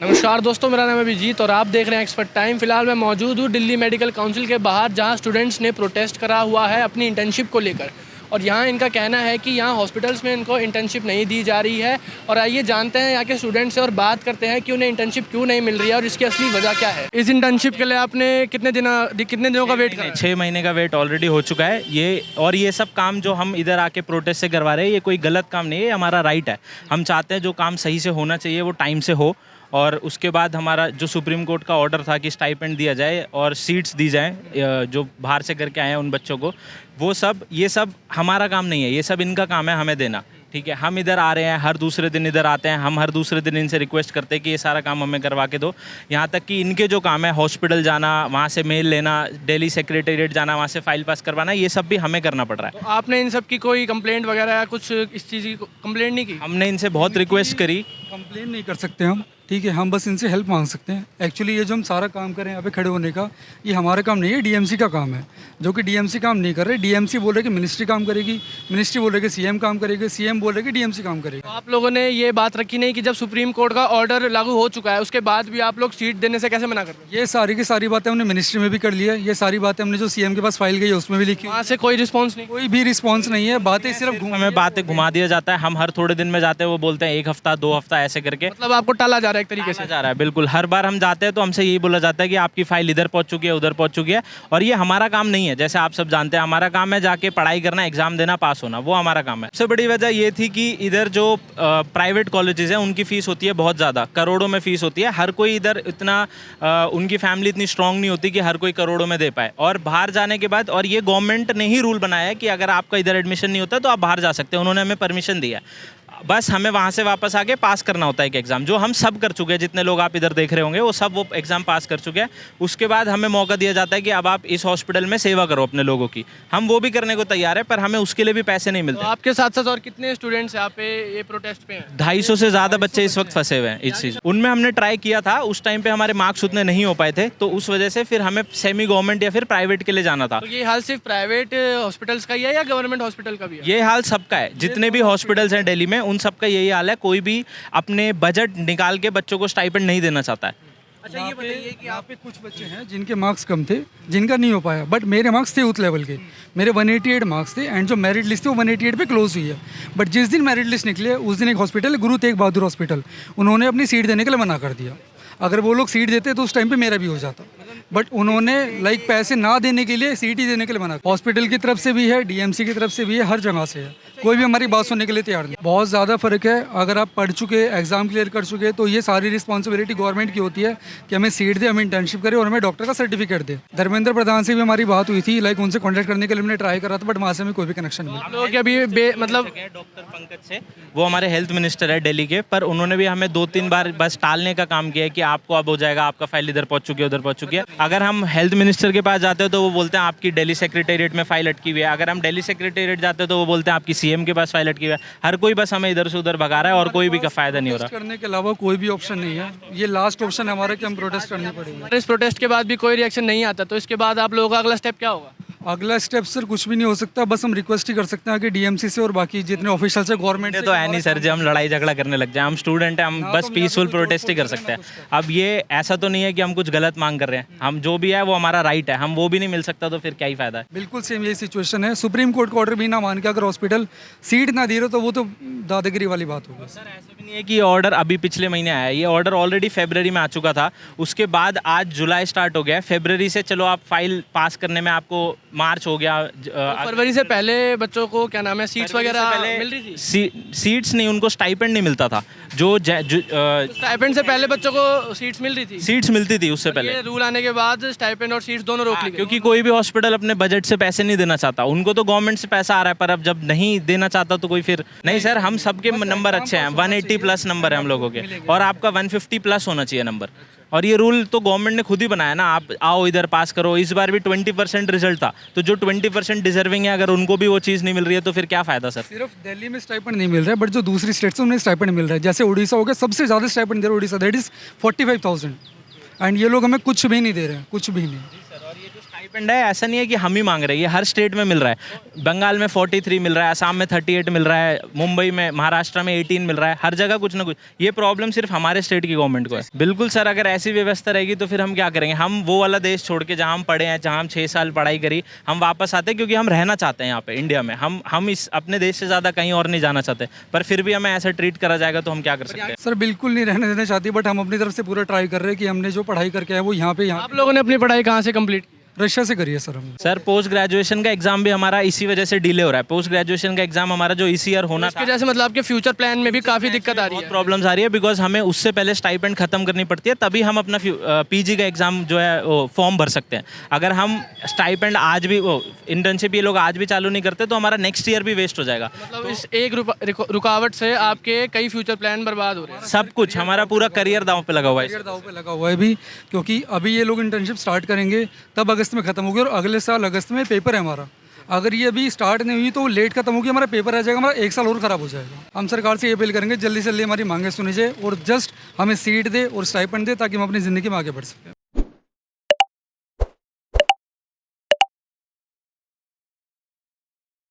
नमस्कार दोस्तों, मेरा नाम है अभिजीत और आप देख रहे हैं एक्सपर्ट टाइम। फिलहाल मैं मौजूद हूँ दिल्ली मेडिकल काउंसिल के बाहर, जहाँ स्टूडेंट्स ने प्रोटेस्ट करा हुआ है अपनी इंटर्नशिप को लेकर। और यहाँ इनका कहना है कि यहाँ हॉस्पिटल्स में इनको इंटर्नशिप नहीं दी जा रही है। और आइए जानते हैं यहाँ के स्टूडेंट से और बात करते हैं कि उन्हें इंटर्नशिप क्यों नहीं मिल रही है और इसकी असली वजह क्या है। इस इंटर्नशिप के लिए आपने कितने दिनों का वेट करा? 6 महीने का वेट ऑलरेडी हो चुका है ये सब काम जो हम इधर आके प्रोटेस्ट से करवा रहे हैं, ये कोई गलत काम नहीं है, ये हमारा राइट है। हम चाहते हैं जो काम सही से होना चाहिए वो टाइम से हो। और उसके बाद हमारा जो सुप्रीम कोर्ट का ऑर्डर था कि स्टाइपेंड दिया जाए और सीट्स दी जाएं जो बाहर से करके आए हैं उन बच्चों को, ये सब हमारा काम नहीं है, ये सब इनका काम है हमें देना। ठीक है, हम इधर आ रहे हैं, हर दूसरे दिन इधर आते हैं, हम हर दूसरे दिन इनसे रिक्वेस्ट करते हैं कि ये सारा काम हमें करवा के दो। यहाँ तक कि इनके जो काम है, हॉस्पिटल जाना, वहाँ से मेल लेना, दिल्ली सेक्रेटेरिएट जाना, वहाँ से फाइल पास करवाना, ये सब भी हमें करना पड़ रहा है। तो आपने इन सब की कोई कंप्लेंट वगैरह या कुछ इस चीज़ की कंप्लेंट नहीं की? हमने इनसे बहुत रिक्वेस्ट करी। कंप्लेन नहीं कर सकते हम, ठीक है, हम बस इनसे हेल्प मांग सकते हैं। एक्चुअली ये जो हम सारा काम करें यहाँ पे खड़े होने का, ये हमारा काम नहीं है, डीएमसी का काम है, जो कि डीएमसी काम नहीं कर रहे। डीएमसी बोल रहे कि मिनिस्ट्री काम करेगी, मिनिस्ट्री बोल रहे कि सीएम काम करेगी, सीएम बोल रहे कि डीएमसी काम करेगी। तो आप लोगों ने ये बात रखी नहीं कि जब सुप्रीम कोर्ट का ऑर्डर लागू हो चुका है उसके बाद भी आप लोग सीट देने से कैसे मना कर रहे हैं? ये सारी की सारी बातें हमने मिनिस्ट्री में भी कर ली है, ये सारी बातें हमने जो सीएम के पास फाइल गई है उसमें भी लिखी। वहाँ से कोई रिस्पॉन्स नहीं? कोई भी रिस्पॉन्स नहीं है, बातें सिर्फ हमें बातें घुमा दिया जाता है। हम हर थोड़े दिन में जाते हैं, वो बोलते हैं 1 हफ्ता 2 हफ्ता ऐसे करके। मतलब आपको टाला जा रहा है एक तरीके से? जा रहा है, बिल्कुल। हर बार हम जाते हैं तो हमसे यही बोला जाता है कि आपकी फाइल इधर पहुंच चुकी है, उधर पहुंच चुकी है। और ये हमारा काम नहीं है, जैसे आप सब जानते हैं हमारा काम है जाके पढ़ाई करना, एग्जाम देना, पास होना, वो हमारा काम है। सबसे बड़ी वजह ये थी कि इधर जो प्राइवेट कॉलेजेस हैं उनकी फ़ीस होती है बहुत ज़्यादा, करोड़ों में फ़ीस होती है। हर कोई इधर इतना उनकी फैमिली इतनी स्ट्रांग नहीं होती कि हर कोई करोड़ों में दे पाए। और बाहर जाने के बाद, और ये गवर्नमेंट ने ही रूल बनाया है कि अगर आपका इधर एडमिशन नहीं होता तो आप बाहर जा सकते हैं, उन्होंने हमें परमिशन दिया है। बस हमें वहाँ से वापस आके पास करना होता है एक एग्ज़ाम, जो हम सब कर चुके हैं। जितने लोग आप इधर देख रहे होंगे वो सब वो एग्ज़ाम पास कर चुके हैं। उसके बाद हमें मौका दिया जाता है कि अब आप इस हॉस्पिटल में सेवा करो अपने लोगों की। हम वो भी करने को तैयार है, पर हमें उसके लिए भी पैसे नहीं मिलते। तो आपके साथ साथ और कितने स्टूडेंट्स यहाँ पे ये प्रोटेस्ट पे हैं? 250 से ज़्यादा बच्चे इस वक्त फंसे हुए हैं इस चीज़। उनमें हमने ट्राई किया था, उस टाइम पे हमारे मार्क्स उतने नहीं हो पाए थे, तो उस वजह से फिर हमें सेमी गवर्नमेंट या फिर प्राइवेट के लिए जाना था। तो ये हाल सिर्फ प्राइवेट हॉस्पिटल्स का ही है या गवर्नमेंट हॉस्पिटल का भी है? ये हाल सबका है, जितने भी हॉस्पिटल्स हैं दिल्ली में उन सबका यही हाल है। कोई भी अपने बजट निकाल के बच्चों को स्टाइपेंड नहीं देना चाहता है। अच्छा, ये बताइए कि यहाँ पे कुछ बच्चे हैं जिनके मार्क्स कम थे, जिनका नहीं हो पाया, बट मेरे मार्क्स थे उस लेवल के। मेरे 188 मार्क्स थे एंड जो मेरिट लिस्ट थी वो 188 पे क्लोज हुई है। बट जिस दिन मेरिट लिस्ट निकली है उस दिन एक हॉस्पिटल है, गुरु तेग बहादुर हॉस्पिटल, उन्होंने अपनी सीट देने के लिए मना कर दिया। अगर वो लोग सीट देते तो उस टाइम पे मेरा भी हो जाता, बट उन्होंने पैसे ना देने के लिए सीट ही देने के लिए मना। हॉस्पिटल की तरफ से भी है, डीएमसी की तरफ से भी है, हर जगह से है, कोई भी हमारी बात सुनने के लिए तैयार नहीं। बहुत ज़्यादा फ़र्क है। अगर आप पढ़ चुके, एग्जाम क्लियर कर चुके, तो ये सारी रिस्पॉन्सिबिलिटी गवर्नमेंट की होती है कि हमें सीट दे, हमें इंटर्नशिप करे और हमें डॉक्टर का सर्टिफिकेट दे। धर्मेंद्र प्रधान से भी हमारी बात हुई थी, उनसे कॉन्टैक्ट करने के लिए हमने ट्राई करा था, बट वहाँ से हमें कोई भी कनेक्शन नहीं मिला। लोग अभी मतलब डॉक्टर पंकज से, वो हमारे हेल्थ मिनिस्टर है दिल्ली के, पर उन्होंने भी हमें 2-3 बार बस टालने का काम किया है कि आपको अब हो जाएगा, आपका फाइल इधर पहुंच चुकी है, उधर पहुंच चुकी है। अगर हम हेल्थ मिनिस्टर के पास जाते हो तो वो बोलते हैं आपकी दिल्ली सेक्रेटेरिएट में फाइल अटकी हुई है। अगर हम दिल्ली सेक्रेटेरिएट जाते हो तो वो बोलते हैं आपकी सीएम के पास फाइल अटकी हुई है। हर कोई बस हमें इधर से उधर भगा रहा है और कोई भी का फायदा नहीं हो रहा। करने के अलावा कोई भी ऑप्शन नहीं है, ये लास्ट ऑप्शन है हमारा कि हम प्रोटेस्ट करने पड़ेंगे। इस प्रोटेस्ट के बाद भी कोई रिएक्शन नहीं आता तो इसके बाद आप लोगों का अगला स्टेप क्या होगा? अगला स्टेप सर कुछ भी नहीं हो सकता, बस हम रिक्वेस्ट ही कर सकते हैं कि डीएमसी से और बाकी जितने ऑफिशियल है गवर्नमेंट तो है नहीं सर जो हम लड़ाई झगड़ा करने लग जाए। हम स्टूडेंट हैं, हम बस पीसफुल प्रोटेस्ट ही कर सकते हैं। अब ये ऐसा तो नहीं है कि हम कुछ गलत मांग कर रहे हैं, हम जो भी है वो हमारा राइट है, हम वो भी नहीं मिल सकता तो फिर क्या ही फायदा है। बिल्कुल सेम यही सिचुएशन है। सुप्रीम कोर्ट का ऑर्डर भी ना मान के अगर हॉस्पिटल सीट ना दे रहे तो वो तो दादागिरी वाली बात होगी। सर ऐसा भी नहीं है कि ये ऑर्डर अभी पिछले महीने आया है, ये ऑर्डर ऑलरेडी फरवरी में आ चुका था। उसके बाद आज जुलाई स्टार्ट हो गया, फरवरी से चलो आप फाइल पास करने में आपको मार्च हो गया। फरवरी से पहले बच्चों को क्या नाम है सीट्स वगैरह मिल रही थी? सीट्स नहीं, उनको स्टाइपेंड नहीं मिलता था। जो स्टाइपेंड से पहले बच्चों को सीट्स मिल रही थी? सीट्स मिलती थी उससे पहले। ये रूल आने के बाद स्टाइपेंड और सीट्स दोनों रोक ली गई। क्योंकि कोई भी हॉस्पिटल अपने बजट से पैसे नहीं देना चाहता, उनको तो गवर्नमेंट से पैसा आ रहा है, पर अब जब नहीं देना चाहता तो कोई फिर नहीं। सर हम सबके नंबर अच्छे हैं, 180 प्लस नंबर है हम लोगों के, और आपका 150 प्लस होना चाहिए नंबर। और ये रूल तो गवर्नमेंट ने खुद ही बनाया ना, आप आओ इधर पास करो। इस बार भी 20% रिजल्ट था, तो जो 20% डिजर्विंग है अगर उनको भी वो चीज़ नहीं मिल रही है तो फिर क्या फ़ायदा सर? सिर्फ दिल्ली में स्टाइपेंड नहीं मिल रहा है, बट जो दूसरी स्टेट्स में उन्हें स्टाइपेंड मिल रहा है। जैसे उड़ीसा हो गया, सबसे ज़्यादा स्टाइपेंड दे रहा है उड़ीसा, दैट इज़ 45,000, एंड ये लोग हमें कुछ भी नहीं दे रहे हैं, कुछ भी नहीं। स्टाइपेंड है, ऐसा नहीं है कि हम ही मांग रहे हैं, ये हर स्टेट में मिल रहा है। बंगाल में 43 मिल रहा है, असम में 38 मिल रहा है, मुंबई में, महाराष्ट्र में 18 मिल रहा है, हर जगह कुछ ना कुछ। ये प्रॉब्लम सिर्फ हमारे स्टेट की गवर्नमेंट को है। बिल्कुल सर, अगर ऐसी व्यवस्था रहेगी तो फिर हम क्या करेंगे? हम वो वाला देश छोड़ के जहाँ हम पढ़े हैं, जहाँ हम 6 साल पढ़ाई करी, हम वापस आते हैं क्योंकि हम रहना चाहते हैं यहाँ पे इंडिया में। हम इस अपने देश से ज़्यादा कहीं और नहीं जाना चाहते, पर फिर भी हमें ऐसा ट्रीट करा जाएगा तो हम क्या कर सकते हैं? सर बिल्कुल नहीं रहने देना चाहती, बट हम अपनी तरफ से पूरा ट्राई कर रहे हैं कि हमने जो पढ़ाई करके आए वो यहाँ आप लोगों ने अपनी पढ़ाई कहाँ से कंप्लीट की? रशिया से करी है सर हमने। सर पोस्ट ग्रेजुएशन का एग्जाम भी हमारा इसी वजह से डिले हो रहा है। पोस्ट ग्रेजुएशन का एग्जाम हमारा जो इसी ईयर होना था, इसकी वजह से मतलब आपके फ्यूचर प्लान में भी काफ़ी दिक्कत आ रही है। प्रॉब्लम्स आ रही है बिकॉज हमें उससे पहले स्टाइपेंड खत्म करनी पड़ती है, तभी हम अपना पीजी का एग्जाम जो है वो फॉर्म भर सकते हैं। अगर हम स्टाइपेंड आज भी वो इंटर्नशिप ये लोग आज भी चालू नहीं करते तो हमारा नेक्स्ट ईयर भी वेस्ट हो जाएगा। मतलब इस एक रुकावट से आपके कई फ्यूचर प्लान बर्बाद हो रहे हैं। सब कुछ, हमारा पूरा करियर दांव पे लगा हुआ है। करियर दाव पे लगा हुआ है भी, क्योंकि अभी ये लोग इंटर्नशिप स्टार्ट करेंगे तब अगस्त में खत्म होगी, और अगले साल अगस्त में पेपर है हमारा। अगर ये अभी स्टार्ट नहीं हुई तो लेट खत्म होगी, हमारा पेपर रह जाएगा, हमारा 1 साल और खराब हो जाएगा। हम सरकार से ये अपील करेंगे जल्दी से जल्दी हमारी मांगे सुनी जाए और जस्ट हमें सीट दे और स्टाइपेंड दे ताकि हम अपनी ज़िंदगी में आगे बढ़ सकें।